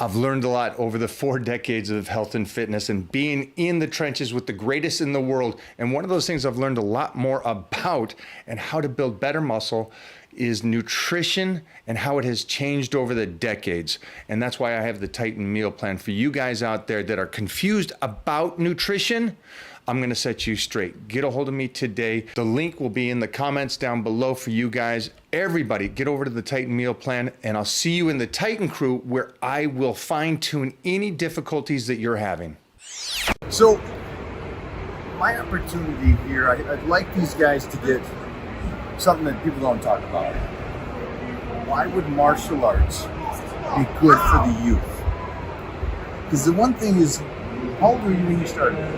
I've learned a lot over the 4 decades of health and fitness and being in the trenches with the greatest in the world. And one of those things I've learned a lot more about and how to build better muscle is nutrition and how it has changed over the decades. And that's why I have the Titan meal plan for you guys out there that are confused about nutrition. I'm gonna set you straight. Get a hold of me today. The link will be in the comments down below for you guys. Everybody, get over to the Titan meal plan, and I'll see you in the Titan crew where I will fine tune any difficulties that you're having. So, my opportunity here, I'd like these guys to get something that people don't talk about. Why would martial arts be good for the youth? Because the one thing is, how old were you when you started?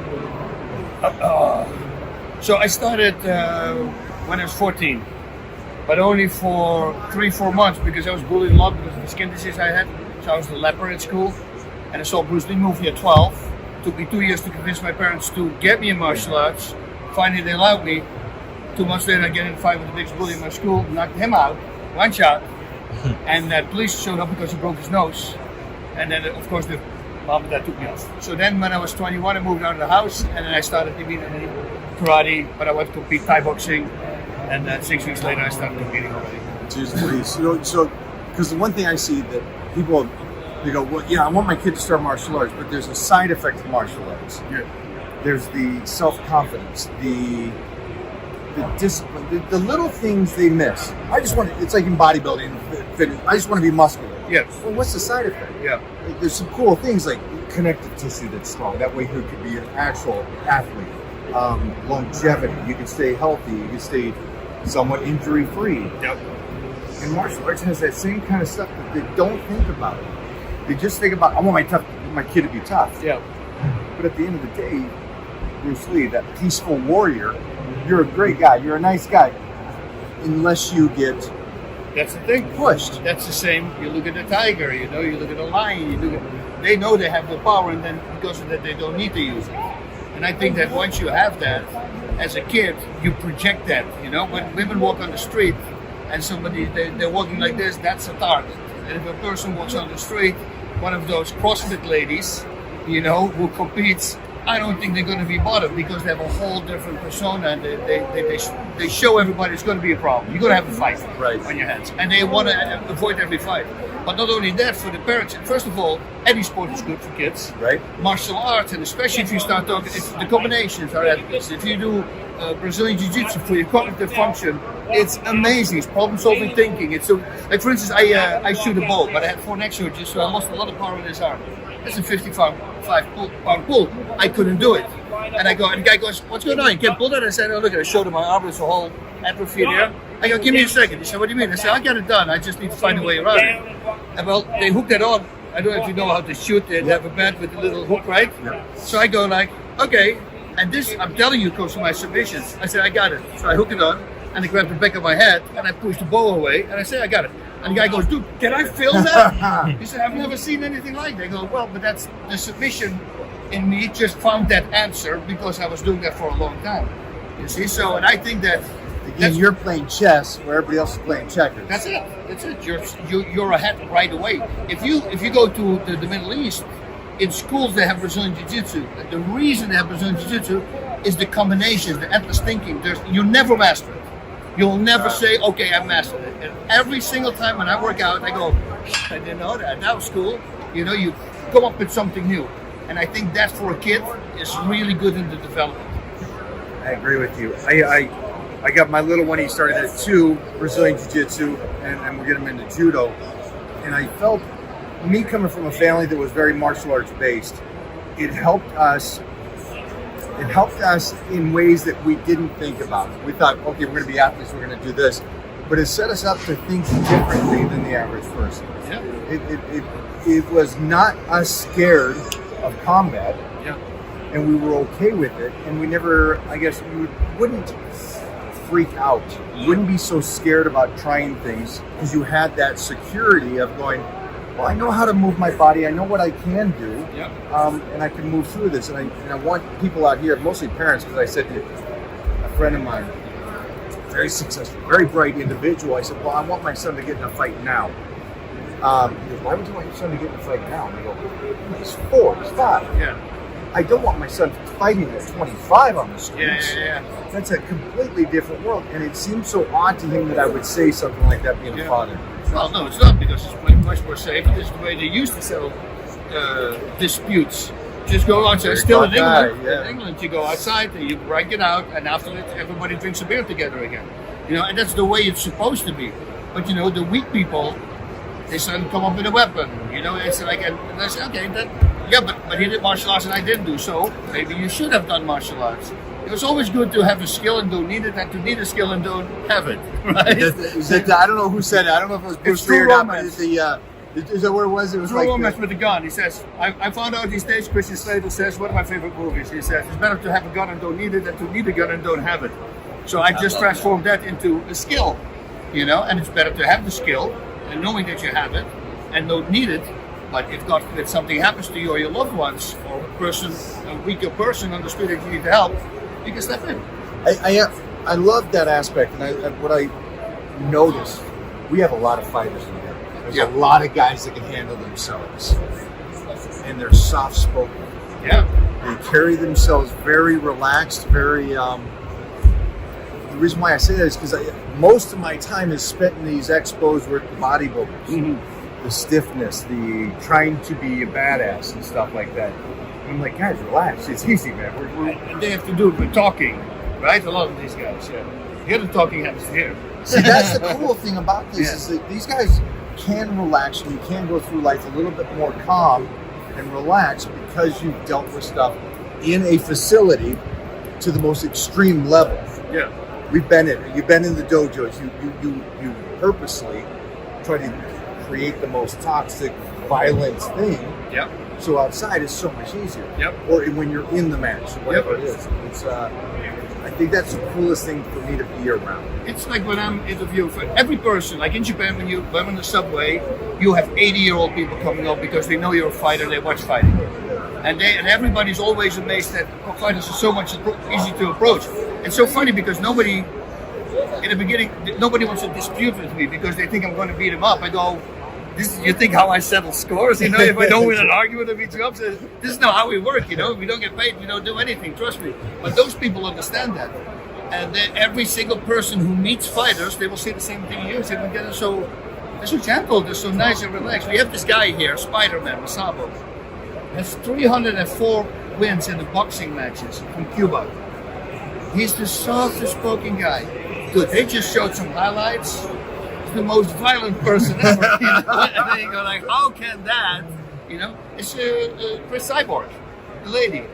So I started when I was 14, but only for 3-4 months because I was bullied a lot because of the skin disease I had. So I was the leper at school, and I saw a Bruce Lee movie at 12. It took me 2 years to convince my parents to get me in martial arts. Finally, they allowed me. 2 months later, I get in a fight with the biggest bully in my school, knocked him out, one shot, and the police showed up because he broke his nose. And then, of course, the mom and dad took me off. So then when I was 21, I moved out of the house, and then I started immediately karate, but I went to compete Thai boxing, and then 6 weeks later I started competing already. So, because the one thing I see that people, they go, well, yeah, I want my kid to start martial arts, but there's a side effect to martial arts. Yeah. There's the self-confidence, the discipline, the little things they miss. It's like in bodybuilding, fitness, I just want to be muscular. Yes. Well, what's the side effect? Yeah. Like, there's some cool things like connective tissue that's strong. That way you could be an actual athlete. Longevity, you can stay healthy, you can stay somewhat injury-free. Yep. And martial arts has that same kind of stuff that they don't think about. They just think about, I want my kid to be tough. Yeah. But at the end of the day, Bruce Lee, that peaceful warrior, you're a great guy, you're a nice guy, unless you get That's the thing. pushed. That's the same. You look at the tiger, you look at the lion, they know they have the power, and then because of that, they don't need to use it. And I think that once you have that, as a kid, you project that. When women walk on the street and they're walking like this, that's a target. And if a person walks on the street, one of those CrossFit ladies, who competes, I don't think they're going to be bothered because they have a whole different persona, and they show everybody it's going to be a problem. You're going to have a fight on your hands, and they want to avoid every fight. But not only that, for the parents, first of all, any sport is good for kids. Right. Martial arts, and especially if you start talking, the combinations are epic. If you do Brazilian Jiu-Jitsu for your cognitive function, it's amazing. It's problem-solving thinking. Like for instance, I shoot a ball, but I had 4 neck surgeries, so I lost a lot of power in this arm. That's a 55-pound pull. I couldn't do it. And the guy goes, "What's going on? You can't pull that?" I said, "Oh, look, I showed him my arm. There's a whole atrophy there." I go, "Give me a second." He said, "What do you mean?" I said, "I'll get it done. I just need to find a way around it." And well, they hooked that on. I don't know if you know how to shoot. They have a band with a little hook, right? Yeah. So I go like, okay. And this, I'm telling you, comes from my submissions. I said, "I got it." So I hook it on, and I grab the back of my head, and I push the bow away, and I say, "I got it." And the guy goes, "Dude, can I film that?" He said, "I've never seen anything like that." I go, "Well, but that's the submission in me just found that answer because I was doing that for a long time." You see, so, and I think that you're playing chess where everybody else is playing checkers. That's it. That's it. You're ahead right away. If you go to the Middle East, in schools they have Brazilian Jiu-Jitsu. The reason they have Brazilian Jiu-Jitsu is the combinations, the endless thinking. You never master it. You'll never say, "Okay, I mastered it." And every single time when I work out, I go, "I didn't know that. That was cool." You come up with something new. And I think that for a kid is really good in the development. I agree with you. I got my little one, he started at 2, Brazilian Jiu-Jitsu, and we're getting him into Judo. And I felt, me coming from a family that was very martial arts based, it helped us in ways that we didn't think about. We thought, okay, we're going to be athletes, we're going to do this. But it set us up to think differently than the average person. Yeah. It was not us scared of combat. Yeah. And we were okay with it. And we never, I guess, we wouldn't freak out. You wouldn't be so scared about trying things because you had that security of going, well, I know how to move my body. I know what I can do, and I can move through this. And I want people out here, mostly parents, because I said to a friend of mine, very successful, very bright individual, I said, well, I want my son to get in a fight now. He goes, why would you want your son to get in a fight now? And I go, he's 4, he's 5. Yeah. I don't want my son fighting at 25 on the streets. Yeah. That's a completely different world. And it seems so odd to him that I would say something like that being a father. Well, no, it's not, because it's much more safe. This is the way they used to settle disputes. Just go outside. Still in England. In England, you go outside and you break it out, and after that, everybody drinks a beer together again. You know, and that's the way it's supposed to be. But you know, the weak people, they suddenly come up with a weapon. You know, it's like, and I say, okay, but he did martial arts and I didn't do so. Maybe you should have done martial arts. It was always good to have a skill and don't need it, and to need a skill and don't have it. Right? I don't know who said it. I don't know if it was Bruce Lee or not, but is that where it was? It was True like Romance with a gun. He says, I found out these days, Christian Slater says, one of my favorite movies. He says, it's better to have a gun and don't need it than to need a gun and don't have it. So I just transformed that into a skill, you know, and it's better to have the skill and knowing that you have it and don't need it. But if something happens to you or your loved ones, or a weaker person on the street that you need help, you can step in. I love that aspect, and what I noticed, we have a lot of fighters in here. There's a lot of guys that can handle themselves, and they're soft-spoken. Yeah. They carry themselves very relaxed, very. The reason why I say that is because most of my time is spent in these expos with the bodybuilders. Mm-hmm. The stiffness, the trying to be a badass and stuff like that. And I'm like, guys, relax. It's easy, man. They have to do it with talking, right? A lot of these guys, Here the talking happens here. See, that's the cool thing about this is that these guys can relax and you can go through life a little bit more calm and relaxed because you've dealt with stuff in a facility to the most extreme level. Yeah. You've been in the dojos. You purposely try to create the most toxic, violent thing. Yep. So outside is so much easier. Yep. Or when you're in the match, whatever it is. It's I think that's the coolest thing for me to be around. It's like when I'm interviewing for every person, like in Japan, when you're on the subway, you have 80-year-old people coming up because they know you're a fighter, they watch fighting. And everybody's always amazed that fighters are so much easy to approach. It's so funny because nobody, in the beginning, nobody wants to dispute with me because they think I'm going to beat them up. I go, you think how I settle scores? You know, if I don't win an argument, I beat you up. So this is not how we work, you know. We don't get paid, we don't do anything, trust me. But those people understand that. And then every single person who meets fighters, they will say the same thing you say. They're so gentle, they're so nice and relaxed. We have this guy here, Spider-Man, Masabo. Has 304 wins in the boxing matches from Cuba. He's the softest spoken guy. Dude, they just showed some highlights. He's the most violent person ever. You know? And then you go like, how can that? You know, it's Chris Cyborg, the lady.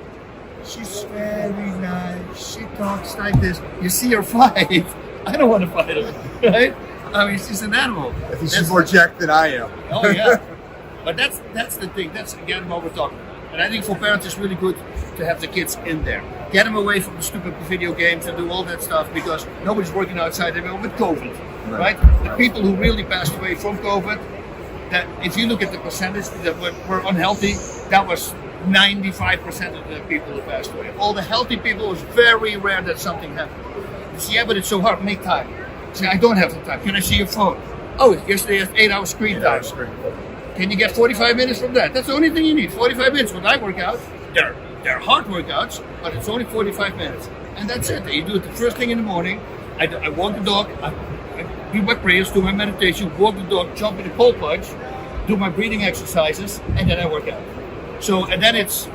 She's very nice. She talks like this. You see her fight. I don't want to fight her, right? I mean, she's an animal. I think she's more jacked than I am. Oh yeah. But that's the thing. That's again what we're talking about. And I think for parents, it's really good to have the kids in there. Get them away from the stupid video games and do all that stuff because nobody's working outside anymore with COVID, right? The people who really passed away from COVID, that if you look at the percentage that were unhealthy, that was 95% of the people who passed away. All the healthy people, it was very rare that something happened. You say, yeah, but it's so hard. Make time. Say, I don't have the time. Can I see your phone? Oh, yesterday you had 8 hours screen time. Can you get 45 minutes from that? That's the only thing you need, 45 minutes. When I work out, they're hard workouts, but it's only 45 minutes. And that's it. You do it the first thing in the morning. I walk the dog, I do my prayers, do my meditation, walk the dog, jump in the cold plunge, do my breathing exercises, and then I work out. So, and then it's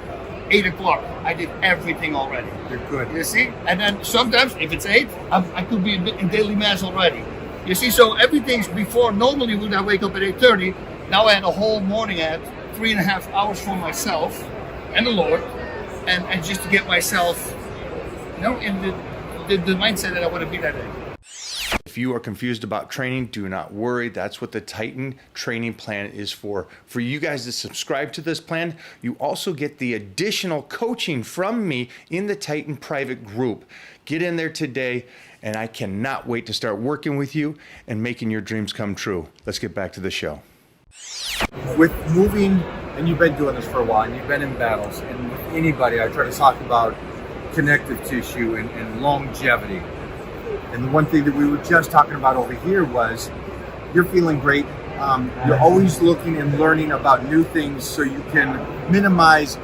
8 o'clock. I did everything already. You're good. You see? And then sometimes, if it's 8, I could be in daily mass already. You see, so everything's before. Normally, when I wake up at 8:30, now I had a whole morning at 3.5 hours for myself and the Lord, and just to get myself, you know, in the mindset that I want to be that day. If you are confused about training, do not worry. That's what the Titan training plan is for. For you guys to subscribe to this plan, you also get the additional coaching from me in the Titan private group. Get in there today, and I cannot wait to start working with you and making your dreams come true. Let's get back to the show. With moving, and you've been doing this for a while, and you've been in battles, and with anybody, I try to talk about connective tissue and longevity. And the one thing that we were just talking about over here was you're feeling great You're always looking and learning about new things so you can minimize.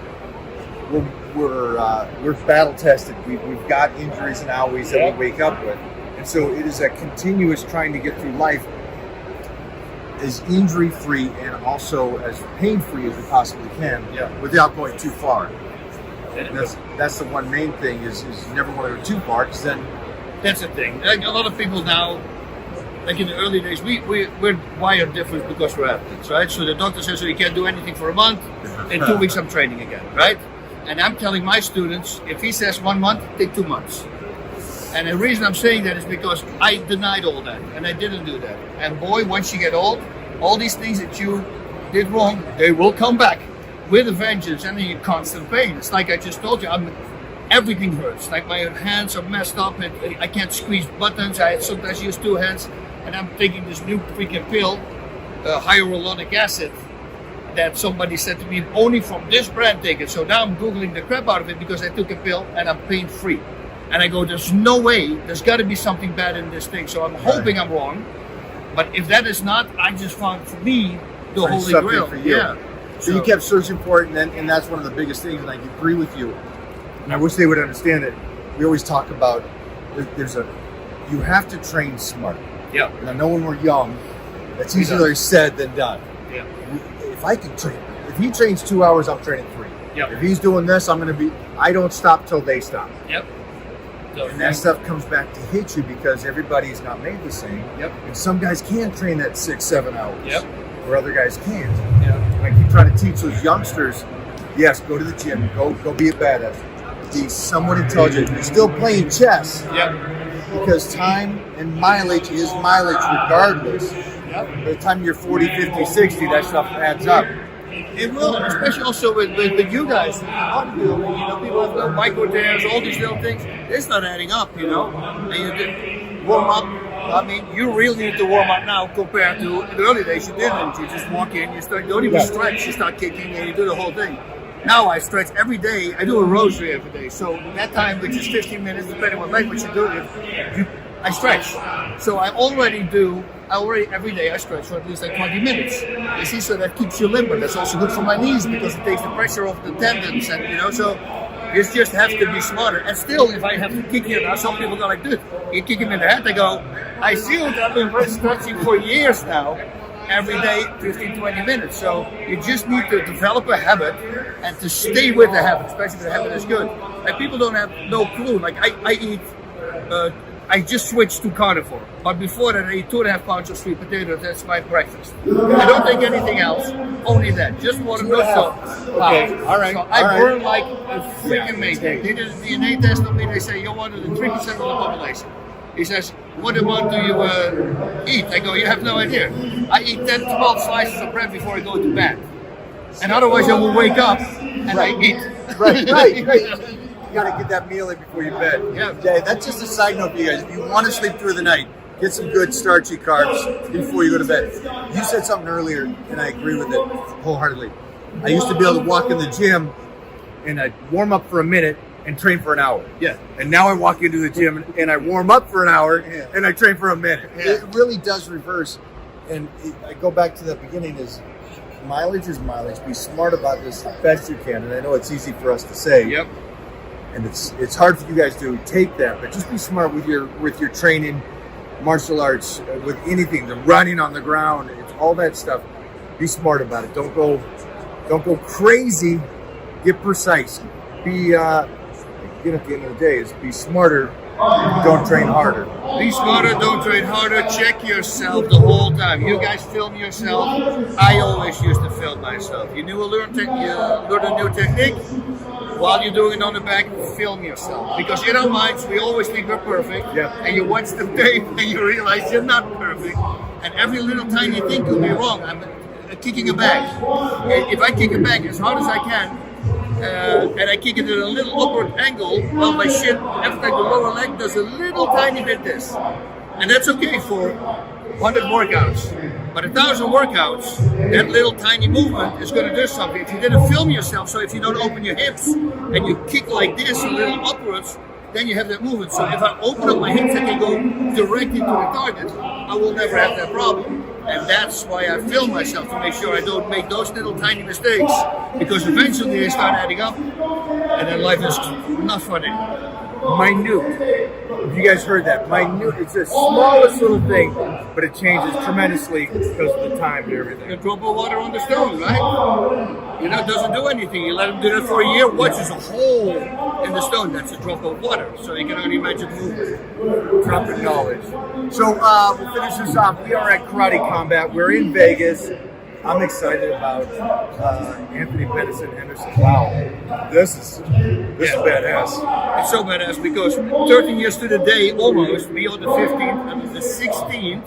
We're battle tested. We've got injuries and owies that we wake up with, and so it is a continuous trying to get through life as injury free and also as pain free as we possibly can, without going too far. And that's the one main thing is you never want to go too far, because then that's the thing. Like a lot of people now, like in the early days, we're wired different because we're athletes, right? So the doctor says, so you can't do anything for a month. In 2 weeks, I'm training again, right? And I'm telling my students, if he says 1 month, take 2 months. And the reason I'm saying that is because I denied all that, and I didn't do that. And boy, once you get old, all these things that you did wrong, they will come back with a vengeance, and then you're constant pain. It's like I just told you, everything hurts. Like my hands are messed up, and I can't squeeze buttons. I sometimes use 2 hands, and I'm taking this new freaking pill, hyaluronic acid, that somebody said to me, only from this brand take it. So now I'm Googling the crap out of it because I took a pill and I'm pain free. And I go, there's no way, there's got to be something bad in this thing. So I'm hoping I'm wrong. But if that is not, I just found for me the holy grail. For you. Yeah. So you kept searching for it, and that's one of the biggest things. And I agree with you. And I wish they would understand it. We always talk about you have to train smart. Yeah. And I know when we're young, that's easier said than done. Yeah. If I can train, if he trains 2 hours, I'm training 3. Yep. If he's doing this, I don't stop till they stop. Yep. So, and that stuff comes back to hit you because everybody's not made the same. Yep. And some guys can train that 6-7 hours. Yep. Where other guys can't. Yep. And I keep trying to teach those youngsters, yes, go to the gym, go be a badass. Be somewhat intelligent. You're still playing chess. Yep. Because time and mileage is mileage regardless. Yep. By the time you're 40, 50, 60, that stuff adds up. It will, and especially also with you guys, bodybuilding, people have little micro tears, all these little things. It's not adding up, And you did warm up. I mean, you really need to warm up now compared to in the early days. You didn't. You just walk in, you don't even stretch. You start kicking, and you do the whole thing. Now I stretch every day. I do a rosary every day. So that time, which is 15 minutes, depending on what language you do it, I stretch. So I already every day I stretch for at least like 20 minutes. You see, so that keeps you limber. That's also good for my knees because it takes the pressure off the tendons, and so you just have to be smarter. And still, if I have to kick you now, some people go like this. You kick him in the head, they go, I feel that I've been stretching for years now. Every day, 15, 20 minutes. So you just need to develop a habit and to stay with the habit, especially if the habit is good. Like people don't have no clue. Like I eat, I just switched to carnivore. But before that, I eat 2.5 pounds of sweet potatoes. That's my breakfast. I don't take anything else, only that. Just water, no salt. Okay, all right. So I burn like a freaking maniac. They did a DNA test on me. They say you're one of the 3% of the population. He says, what amount do you eat? I go, you have no idea. I eat 10, 12 slices of bread before I go to bed. And otherwise I will wake up and I eat. Right. You got to get that meal in before you bed. Yeah. Okay, that's just a side note for you guys. If you want to sleep through the night, get some good starchy carbs before you go to bed. You said something earlier, and I agree with it wholeheartedly. I used to be able to walk in the gym, and I'd warm up for a minute, and train for an hour. Yeah. And now I walk into the gym and I warm up for an hour and I train for a minute. Yeah. It really does reverse. And I go back to the beginning is mileage is mileage. Be smart about this as best you can. And I know it's easy for us to say. Yep. And it's hard for you guys to take that, but just be smart with your training, martial arts, with anything, the running on the ground, it's all that stuff. Be smart about it. Don't go crazy. Get precise. Be at the end of the day is be smarter, don't train harder. Be smarter, don't train harder. Check yourself the whole time. You guys film yourself. I always used to film myself. You learn a new technique. While you're doing it on the back, film yourself. Because in our minds, we always think we're perfect. Yeah. And you watch the tape and you realize you're not perfect. And every little tiny thing could be wrong. I'm kicking a bag. If I kick a bag as hard as I can, and I kick it at a little upward angle, well, my shin, after the lower leg does a little tiny bit this. And that's okay for 100 workouts. But 1,000 workouts, that little tiny movement is going to do something. If you didn't film yourself, so if you don't open your hips and you kick like this a little upwards, then you have that movement. So if I open up my hips, I can go directly to the target. I will never have that problem. And that's why I film myself, to make sure I don't make those little tiny mistakes, because eventually they start adding up, and then life is not funny. Minute. If you guys heard that, minute. It's the smallest little thing, but it changes tremendously because of the time and everything. A drop of water on the stone, right? You know, it doesn't do anything. You let them do that for a year, watch, there's a hole in the stone. That's a drop of water. So you can only imagine movement. Drop of knowledge. So we'll finish this off. We are at Karate Combat. We're in Vegas. I'm excited about Anthony Henderson. Wow, this is badass. It's so badass because 13 years to the day, almost, we on the 15th and on the 16th,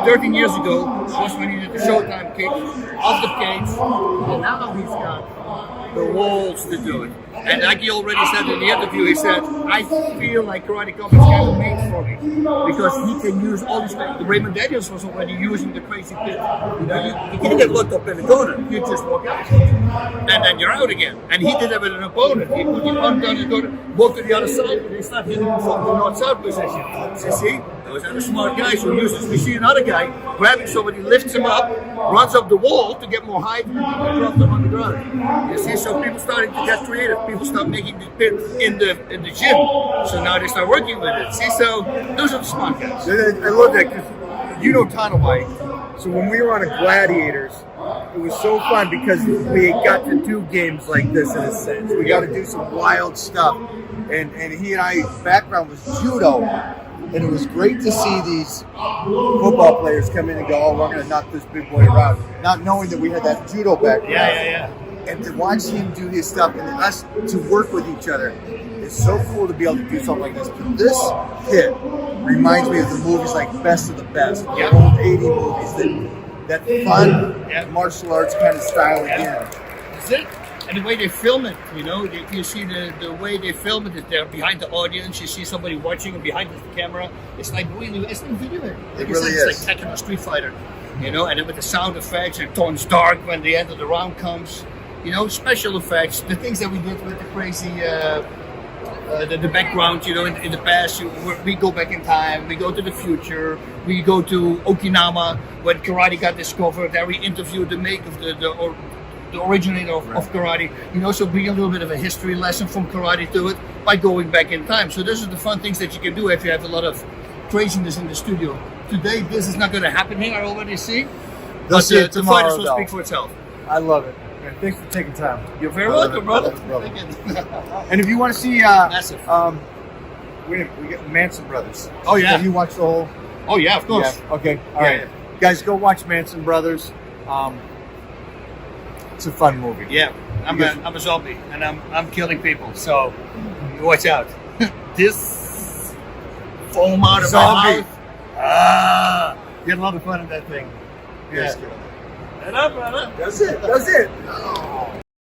13 years ago, was when he did the Showtime kick off the cage, and now he's got the walls to do it. And like he already said in the interview, he said, I feel like Karate Combat's kind of made for me because he can use all these things. Raymond Daniels was already using the crazy pit. You know, you can get locked up in the corner, you just walk out, and then you're out again. And he did that with an opponent. He put your arm down the corner, walk to the other side, and they start hitting him from the north-south position. So you see, those are the smart guys who use this. We see another guy grabbing somebody, lifts him up, runs up the wall to get more height, and drops them on the ground. You see, so people starting to get creative. People start making the pit in the gym. So now they start working with it. See, so those are the smart guys. I love that because you know Tanawai. So when we were on a Gladiators, it was so fun because we got to do games like this in a sense. We got to do some wild stuff. And he and I's background was Judo. And it was great to see these football players come in and go, oh, we're going to knock this big boy around. Not knowing that we had that Judo background. Yeah. And to watch him do his stuff and us to work with each other, it's so cool to be able to do something like this. But this pit reminds me of the movies like Best of the Best, the old 80 movies, that fun martial arts kind of style again. That's it. And the way they film it, you know, you see the way they film it, they're behind the audience, you see somebody watching and behind the camera. It's like really, it's like video. It really is. It's like Tekken or Street Fighter, you know, and then with the sound effects, it turns dark when the end of the round comes. You know, special effects, the things that we did with the crazy, the background, you know, in the past, we go back in time, we go to the future, we go to Okinawa, when karate got discovered, there we interviewed the the originator of karate, you know, so bring a little bit of a history lesson from karate to it by going back in time. So this is the fun things that you can do if you have a lot of craziness in the studio. Today, this is not going to happen here, I already see. But the fighters will speak for itself. I love it. Man, thanks for taking time. You're very welcome, brother. And if you want to see, massive. we got Manson Brothers. Oh yeah. Have you watched the whole? Oh yeah, of course. Yeah. Okay. All right. Guys, go watch Manson Brothers. It's a fun movie. Yeah. I'm a zombie and I'm killing people. So watch out. This foam out of my mouth. Get a lot of fun in that thing. Yeah. That's it. Oh.